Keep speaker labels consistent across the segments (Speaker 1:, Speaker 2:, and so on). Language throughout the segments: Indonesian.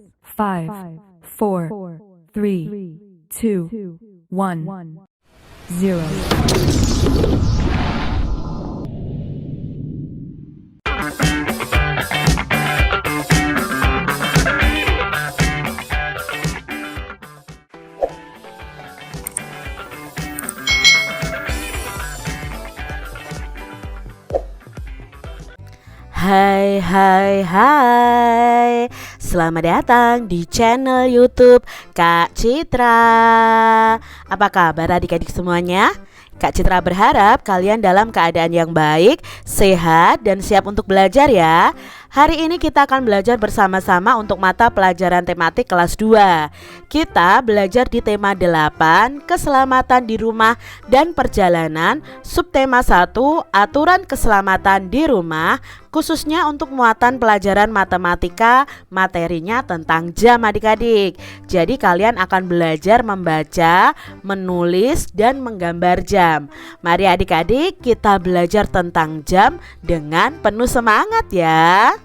Speaker 1: 5, 4, 3, 2, 1, 0.
Speaker 2: Hai, selamat datang di channel YouTube Kak Citra. Apa kabar adik-adik semuanya? Kak Citra berharap kalian dalam keadaan yang baik, sehat, dan siap untuk belajar ya. Hari ini kita akan belajar bersama-sama untuk mata pelajaran tematik kelas 2. Kita belajar di tema 8, keselamatan di rumah dan perjalanan, subtema 1, aturan keselamatan di rumah, khususnya untuk muatan pelajaran matematika, materinya tentang jam adik-adik. Jadi kalian akan belajar membaca, menulis, dan menggambar jam. Mari adik-adik kita belajar tentang jam dengan penuh semangat ya.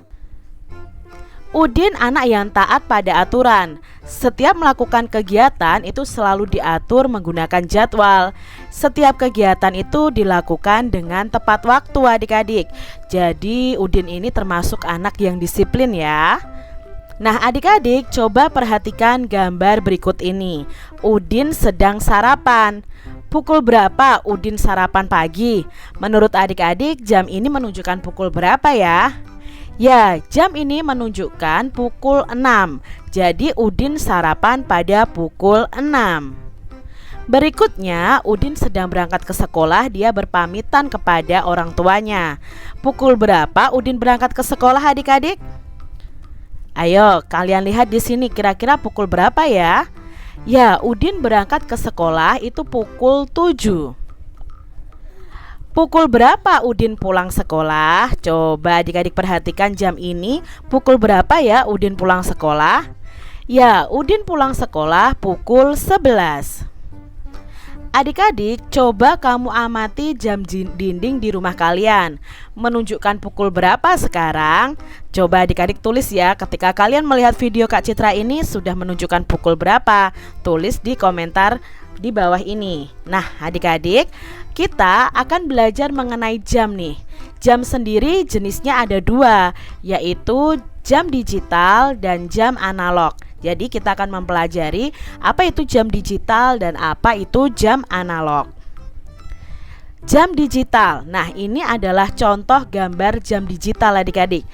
Speaker 2: Udin anak yang taat pada aturan. Setiap melakukan kegiatan itu selalu diatur menggunakan jadwal. Setiap kegiatan itu dilakukan dengan tepat waktu adik-adik. Jadi Udin ini termasuk anak yang disiplin ya. Nah adik-adik coba perhatikan gambar berikut ini. Udin sedang sarapan. Pukul berapa Udin sarapan pagi? Menurut adik-adik jam ini menunjukkan pukul berapa ya? Ya, jam ini menunjukkan pukul 6. Jadi Udin sarapan pada pukul 6. Berikutnya, Udin sedang berangkat ke sekolah. Dia berpamitan kepada orang tuanya. Pukul berapa Udin berangkat ke sekolah adik-adik? Ayo, kalian lihat di sini kira-kira pukul berapa ya? Ya, Udin berangkat ke sekolah itu pukul 7. Pukul berapa Udin pulang sekolah? Coba adik-adik perhatikan jam ini. Pukul berapa ya Udin pulang sekolah? Ya, Udin pulang sekolah pukul 11. Adik-adik, coba kamu amati jam dinding di rumah kalian. Menunjukkan pukul berapa sekarang? Coba adik-adik tulis ya. Ketika kalian melihat video Kak Citra ini sudah menunjukkan pukul berapa? Tulis di komentar di bawah ini. Nah adik-adik, kita akan belajar mengenai jam nih. Jam sendiri jenisnya ada dua, yaitu jam digital dan jam analog. Jadi kita akan mempelajari apa itu jam digital dan apa itu jam analog. Jam digital, nah ini adalah contoh gambar jam digital adik-adik.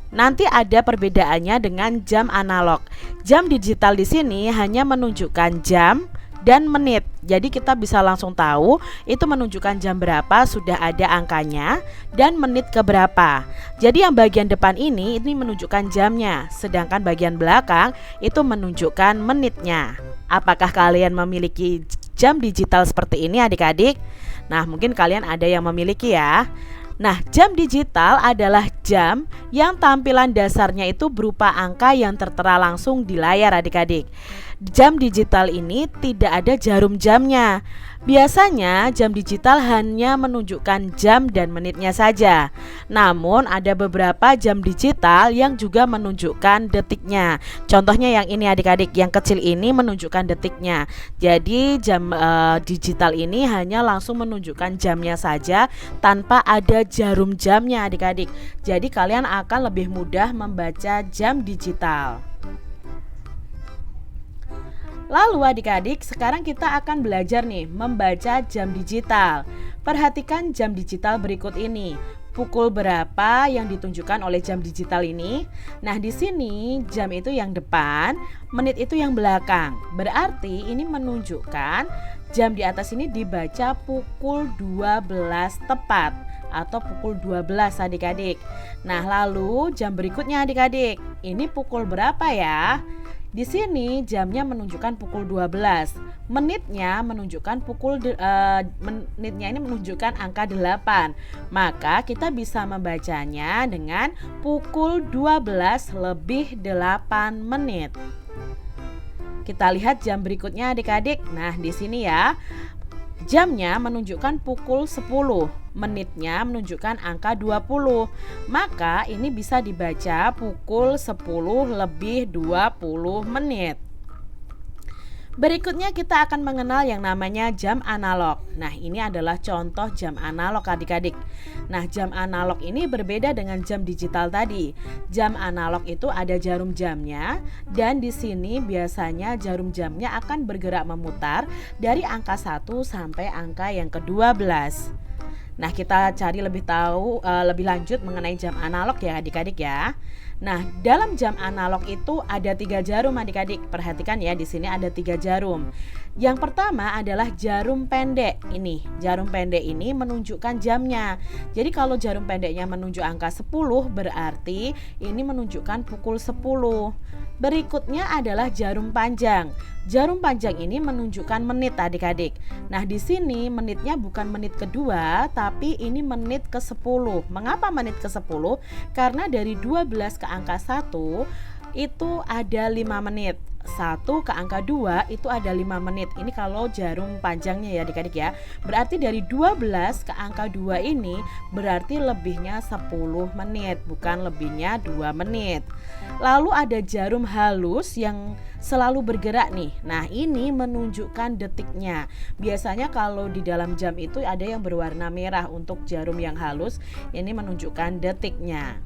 Speaker 2: Nanti ada perbedaannya dengan jam analog. Jam digital di sini hanya menunjukkan jam dan menit. Jadi kita bisa langsung tahu itu menunjukkan jam berapa, sudah ada angkanya, dan menit keberapa. Jadi yang bagian depan ini menunjukkan jamnya, sedangkan bagian belakang itu menunjukkan menitnya. Apakah kalian memiliki jam digital seperti ini adik-adik? Nah mungkin kalian ada yang memiliki ya. Nah, jam digital adalah jam yang tampilan dasarnya itu berupa angka yang tertera langsung di layar adik-adik. Jam digital ini tidak ada jarum jamnya. Biasanya jam digital hanya menunjukkan jam dan menitnya saja. Namun ada beberapa jam digital yang juga menunjukkan detiknya. Contohnya yang ini adik-adik, yang kecil ini menunjukkan detiknya. Jadi jam digital ini hanya langsung menunjukkan jamnya saja tanpa ada jarum jamnya adik-adik. Jadi kalian akan lebih mudah membaca jam digital. Lalu adik-adik, sekarang kita akan belajar nih membaca jam digital. Perhatikan jam digital berikut ini. Pukul berapa yang ditunjukkan oleh jam digital ini? Nah, di sini jam itu yang depan, menit itu yang belakang. Berarti ini menunjukkan jam di atas ini dibaca pukul 12 tepat atau pukul 12 adik-adik. Nah, lalu jam berikutnya adik-adik. Ini pukul berapa ya? Di sini jamnya menunjukkan pukul 12. Menitnya menunjukkan menitnya ini menunjukkan angka 8. Maka kita bisa membacanya dengan pukul 12 lebih 8 menit. Kita lihat jam berikutnya adik-adik. Nah, di sini ya. Jamnya menunjukkan pukul 10, menitnya menunjukkan angka 20. Maka ini bisa dibaca pukul 10 lebih 20 menit. Berikutnya kita akan mengenal yang namanya jam analog. Nah, ini adalah contoh jam analog adik-adik. Nah, jam analog ini berbeda dengan jam digital tadi. Jam analog itu ada jarum jamnya, dan di sini biasanya jarum jamnya akan bergerak memutar dari angka 1 sampai angka yang ke-12. Nah, kita cari lebih lanjut mengenai jam analog ya adik-adik ya. Nah, dalam jam analog itu ada 3 jarum adik-adik. Perhatikan ya, di sini ada 3 jarum. Yang pertama adalah jarum pendek. Ini, jarum pendek ini menunjukkan jamnya. Jadi kalau jarum pendeknya menunjuk angka 10, berarti ini menunjukkan pukul 10. Berikutnya adalah jarum panjang. Jarum panjang ini menunjukkan menit adik-adik. Nah, di sini menitnya bukan menit kedua, tapi ini menit ke-10. Mengapa menit ke-10? Karena dari 12 ke angka 1 itu ada 5 menit. 1 ke angka 2 itu ada 5 menit. Ini kalau jarum panjangnya ya adik-adik ya. Berarti dari 12 ke angka 2 ini berarti lebihnya 10 menit, bukan lebihnya 2 menit. Lalu ada jarum halus yang selalu bergerak nih. Nah, ini menunjukkan detiknya. Biasanya kalau di dalam jam itu ada yang berwarna merah untuk jarum yang halus. Ini menunjukkan detiknya.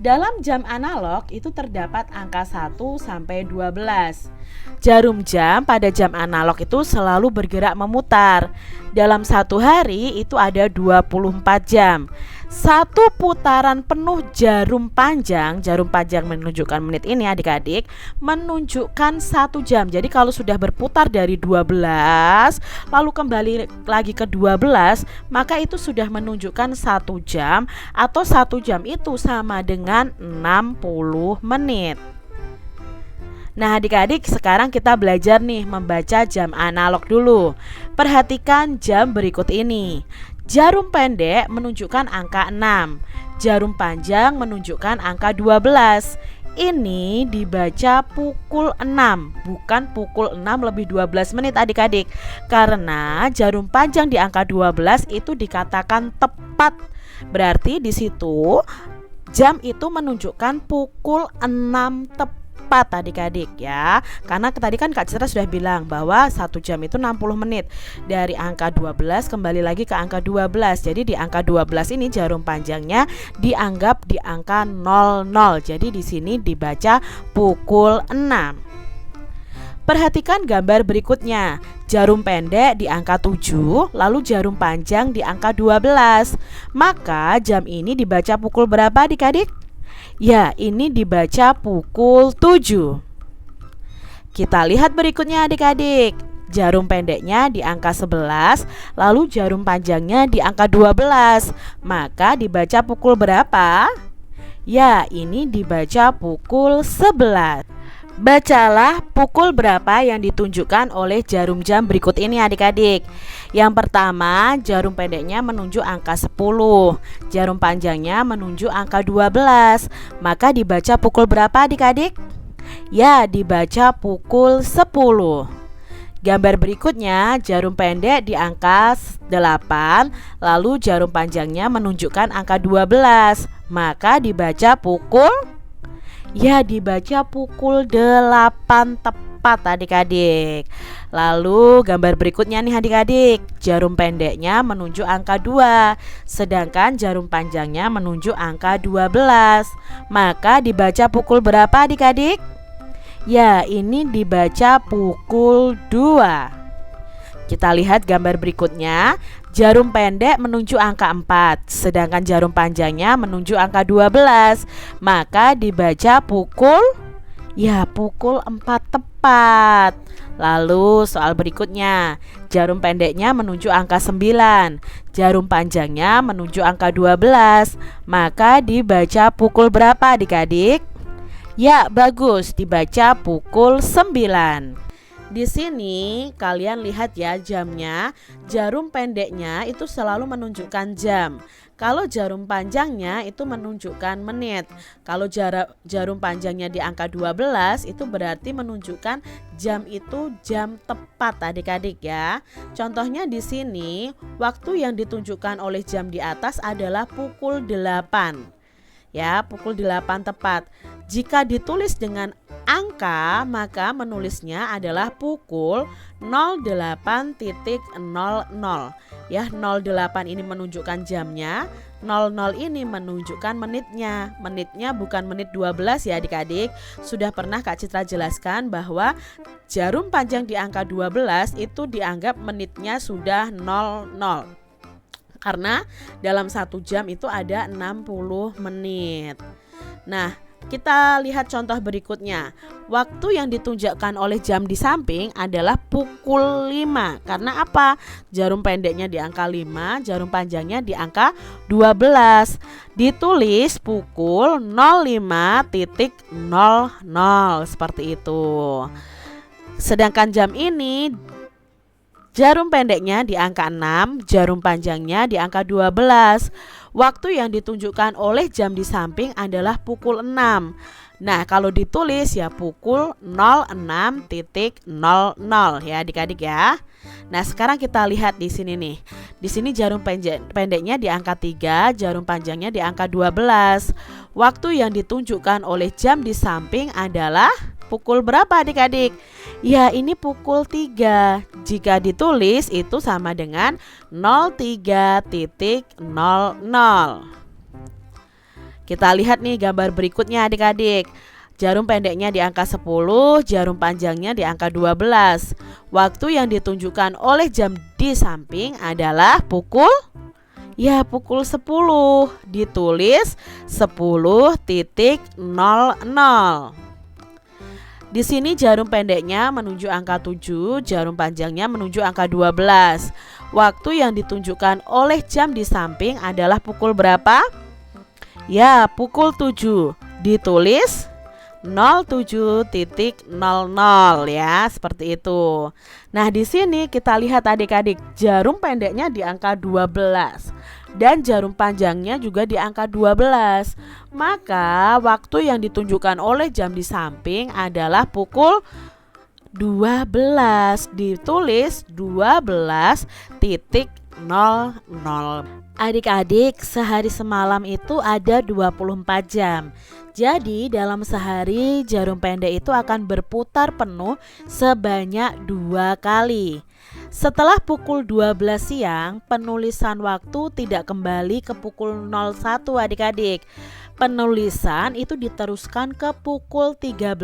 Speaker 2: Dalam jam analog itu terdapat angka 1 sampai 12. Jarum jam pada jam analog itu selalu bergerak memutar. Dalam satu hari itu ada 24 jam. Satu putaran penuh jarum panjang menunjukkan menit ini adik-adik, menunjukkan 1 jam. Jadi kalau sudah berputar dari 12 lalu kembali lagi ke 12, maka itu sudah menunjukkan 1 jam, atau 1 jam itu sama dengan 60 menit. Nah adik-adik, sekarang kita belajar nih membaca jam analog dulu. Perhatikan jam berikut ini. Jarum pendek menunjukkan angka 6, jarum panjang menunjukkan angka 12. Ini dibaca pukul 6, bukan pukul 6 lebih 12 menit adik-adik. Karena jarum panjang di angka 12 itu dikatakan tepat. Berarti di situ jam itu menunjukkan pukul 6 tepat adik-adik ya. Karena tadi kan Kak Citra sudah bilang bahwa 1 jam itu 60 menit. Dari angka 12 kembali lagi ke angka 12. Jadi di angka 12 ini jarum panjangnya dianggap di angka 00. Jadi di sini dibaca pukul 6. Perhatikan gambar berikutnya. Jarum pendek di angka 7, lalu jarum panjang di angka 12. Maka jam ini dibaca pukul berapa adik-adik? Ya, ini dibaca pukul 7. Kita lihat berikutnya adik-adik. Jarum pendeknya di angka 11, lalu jarum panjangnya di angka 12. Maka dibaca pukul berapa? Ya, ini dibaca pukul 11. Bacalah pukul berapa yang ditunjukkan oleh jarum jam berikut ini adik-adik. Yang pertama, jarum pendeknya menunjuk angka 10, jarum panjangnya menunjuk angka 12. Maka dibaca pukul berapa adik-adik? Ya, dibaca pukul 10. Gambar berikutnya, jarum pendek di angka 8, lalu jarum panjangnya menunjukkan angka 12. Maka dibaca pukul, ya dibaca pukul 8 tepat adik-adik. Lalu gambar berikutnya nih adik-adik, jarum pendeknya menunjuk angka 2, sedangkan jarum panjangnya menunjuk angka 12. Maka dibaca pukul berapa adik-adik? Ya, ini dibaca pukul 2. Kita lihat gambar berikutnya. Jarum pendek menunjuk angka 4, sedangkan jarum panjangnya menunjuk angka 12. Maka dibaca pukul, ya pukul 4 tepat. Lalu soal berikutnya, jarum pendeknya menunjuk angka 9, jarum panjangnya menunjuk angka 12. Maka dibaca pukul berapa adik-adik? Ya bagus, dibaca pukul 9. Di sini kalian lihat ya jamnya, jarum pendeknya itu selalu menunjukkan jam. Kalau jarum panjangnya itu menunjukkan menit. Kalau jarum panjangnya di angka 12 itu berarti menunjukkan jam itu jam tepat adik-adik ya. Contohnya di sini waktu yang ditunjukkan oleh jam di atas adalah pukul 8. Ya, pukul 8 tepat. Jika ditulis dengan angka, maka menulisnya adalah pukul 08.00. Ya, 08 ini menunjukkan jamnya, 00 ini menunjukkan menitnya. Menitnya bukan menit 12 ya adik-adik. Sudah pernah Kak Citra jelaskan bahwa jarum panjang di angka 12 itu dianggap menitnya sudah 00. Karena dalam 1 jam itu ada 60 menit. Nah, kita lihat contoh berikutnya. Waktu yang ditunjukkan oleh jam di samping adalah pukul 5. Karena apa? Jarum pendeknya di angka 5, jarum panjangnya di angka 12. Ditulis pukul 05.00 seperti itu. Sedangkan jam ini jarum pendeknya di angka 6, jarum panjangnya di angka 12. Waktu yang ditunjukkan oleh jam di samping adalah pukul 6. Nah, kalau ditulis ya pukul 06.00 ya adik-adik ya. Nah, sekarang kita lihat di sini nih. Di sini jarum pendeknya di angka 3, jarum panjangnya di angka 12. Waktu yang ditunjukkan oleh jam di samping adalah pukul berapa adik-adik? Ya, ini pukul 3. Jika ditulis itu sama dengan 03.00. Kita lihat nih gambar berikutnya adik-adik. Jarum pendeknya di angka 10, jarum panjangnya di angka 12. Waktu yang ditunjukkan oleh jam di samping adalah pukul 10. Ditulis 10.00. Di sini jarum pendeknya menuju angka 7, jarum panjangnya menuju angka 12. Waktu yang ditunjukkan oleh jam di samping adalah pukul berapa? Ya, pukul 7. Ditulis 07.00 ya, seperti itu. Nah, di sini kita lihat adik-adik, jarum pendeknya di angka 12 dan jarum panjangnya juga di angka 12. Maka waktu yang ditunjukkan oleh jam di samping adalah pukul 12. Ditulis 12.00. Adik-adik, sehari semalam itu ada 24 jam. Jadi dalam sehari jarum pendek itu akan berputar penuh sebanyak 2 kali. Setelah pukul 12 siang, penulisan waktu tidak kembali ke pukul 01 adik-adik. Penulisan itu diteruskan ke pukul 13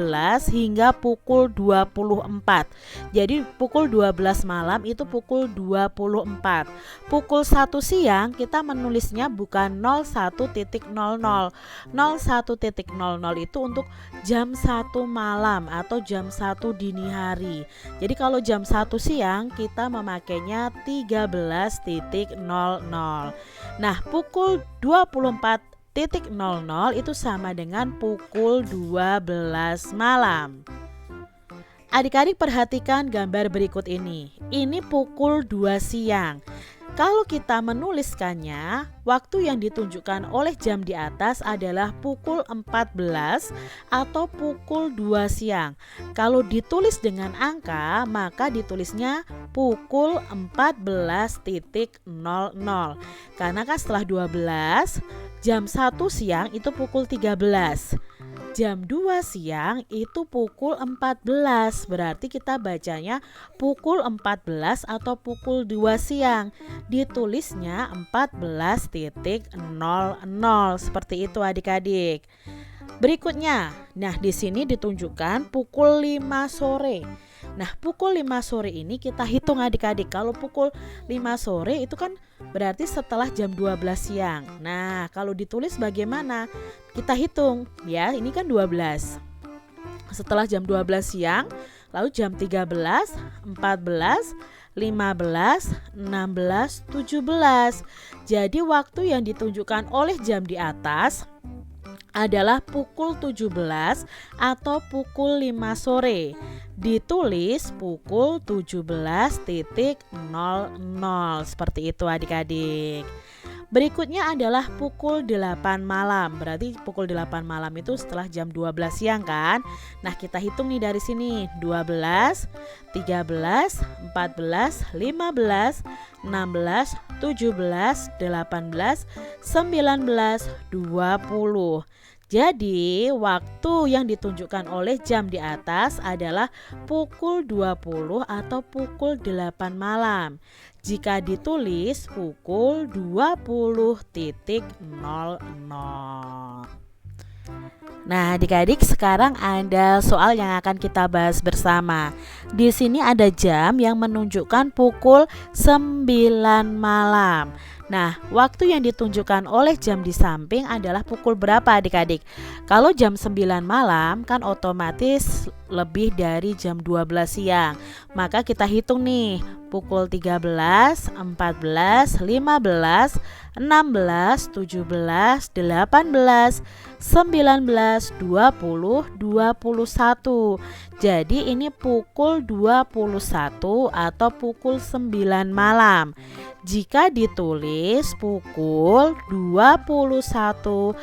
Speaker 2: hingga pukul 24. Jadi pukul 12 malam itu pukul 24. Pukul 1 siang kita menulisnya bukan 01.00. 01.00 itu untuk jam 1 malam atau jam 1 dini hari. Jadi kalau jam 1 siang kita memakainya 13.00. Nah, pukul 24.00 itu sama dengan pukul 12 malam. Adik-adik perhatikan gambar berikut ini. Ini pukul 2 siang. Kalau kita menuliskannya, waktu yang ditunjukkan oleh jam di atas adalah pukul 14 atau pukul 2 siang. Kalau ditulis dengan angka, maka ditulisnya pukul 14.00. Karena kan setelah 12, jam 1 siang itu pukul 13. Jam 2 siang itu pukul 14. Berarti kita bacanya pukul 14 atau pukul 2 siang. Ditulisnya 14.00. Seperti itu adik-adik. Berikutnya, nah di sini ditunjukkan pukul 5 sore. Nah, pukul 5 sore ini kita hitung adik-adik. Kalau pukul 5 sore itu kan berarti setelah jam 12 siang. Nah, kalau ditulis bagaimana? Kita hitung ya, ini kan 12. Setelah jam 12 siang, lalu jam 13, 14, 15, 16, 17. Jadi waktu yang ditunjukkan oleh jam di atas adalah pukul 17 atau pukul 5 sore. Ditulis pukul 17.00. Seperti itu adik-adik. Berikutnya adalah pukul 8 malam. Berarti pukul 8 malam itu setelah jam 12 siang kan? Nah, kita hitung nih dari sini. 12, 13, 14, 15, 16, 17, 18, 19, 20. Jadi, waktu yang ditunjukkan oleh jam di atas adalah pukul 20 atau pukul 8 malam. Jika ditulis pukul 20.00. Nah, adik-adik, sekarang ada soal yang akan kita bahas bersama. Di sini ada jam yang menunjukkan pukul 9 malam. Nah, waktu yang ditunjukkan oleh jam di samping adalah pukul berapa adik-adik? Kalau jam 9 malam kan otomatis lebih dari jam 12 siang. Maka kita hitung nih, pukul 13, 14, 15, 16, 17, 18, 19, 20, 21. Jadi ini pukul 21 atau pukul 9 malam. Jika ditulis pukul 21.00.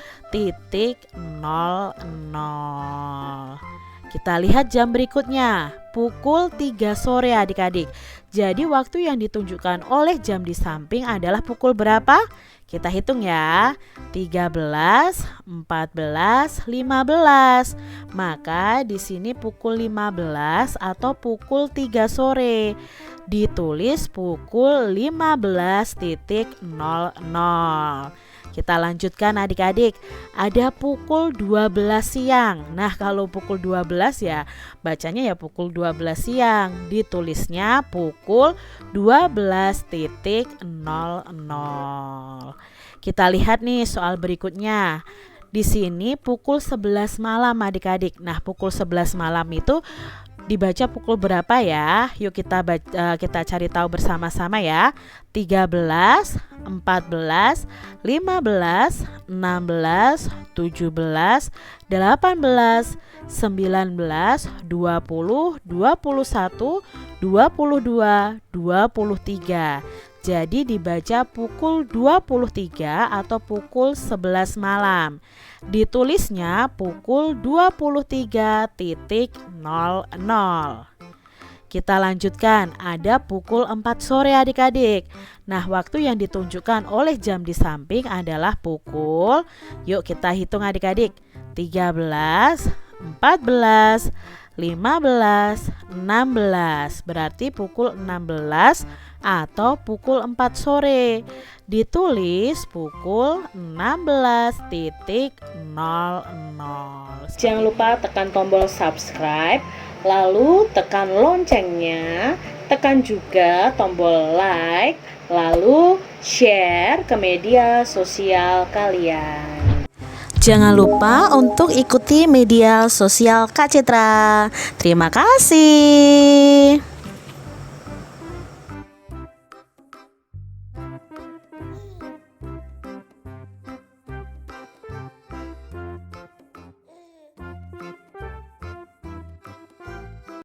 Speaker 2: Kita lihat jam berikutnya, pukul 3 sore adik-adik. Jadi waktu yang ditunjukkan oleh jam di samping adalah pukul berapa? Kita hitung ya, 13, 14, 15. Maka di sini pukul 15 atau pukul 3 sore. Ditulis pukul 15.00. Kita lanjutkan adik-adik. Ada pukul 12 siang. Nah, kalau pukul 12 ya bacanya ya pukul 12 siang. Ditulisnya pukul 12.00. Kita lihat nih soal berikutnya. Di sini pukul 11 malam adik-adik. Nah, pukul 11 malam itu dibaca pukul berapa ya? Yuk kita cari tahu bersama-sama ya. 13, 14, 15, 16, 17, 18, 19, 20, 21, 22, 23. Jadi dibaca pukul 23 atau pukul 11 malam. Ditulisnya pukul 23.00. Kita lanjutkan, ada pukul 4 sore adik-adik. Nah, waktu yang ditunjukkan oleh jam di samping adalah pukul, yuk kita hitung adik-adik, 13, 14, 15, 16. Berarti pukul 16 atau pukul 4 sore. Ditulis pukul 16.00. Jangan lupa tekan tombol subscribe, lalu tekan loncengnya, tekan juga tombol like, lalu share ke media sosial kalian. Jangan lupa untuk ikuti media sosial Kak Citra. Terima kasih.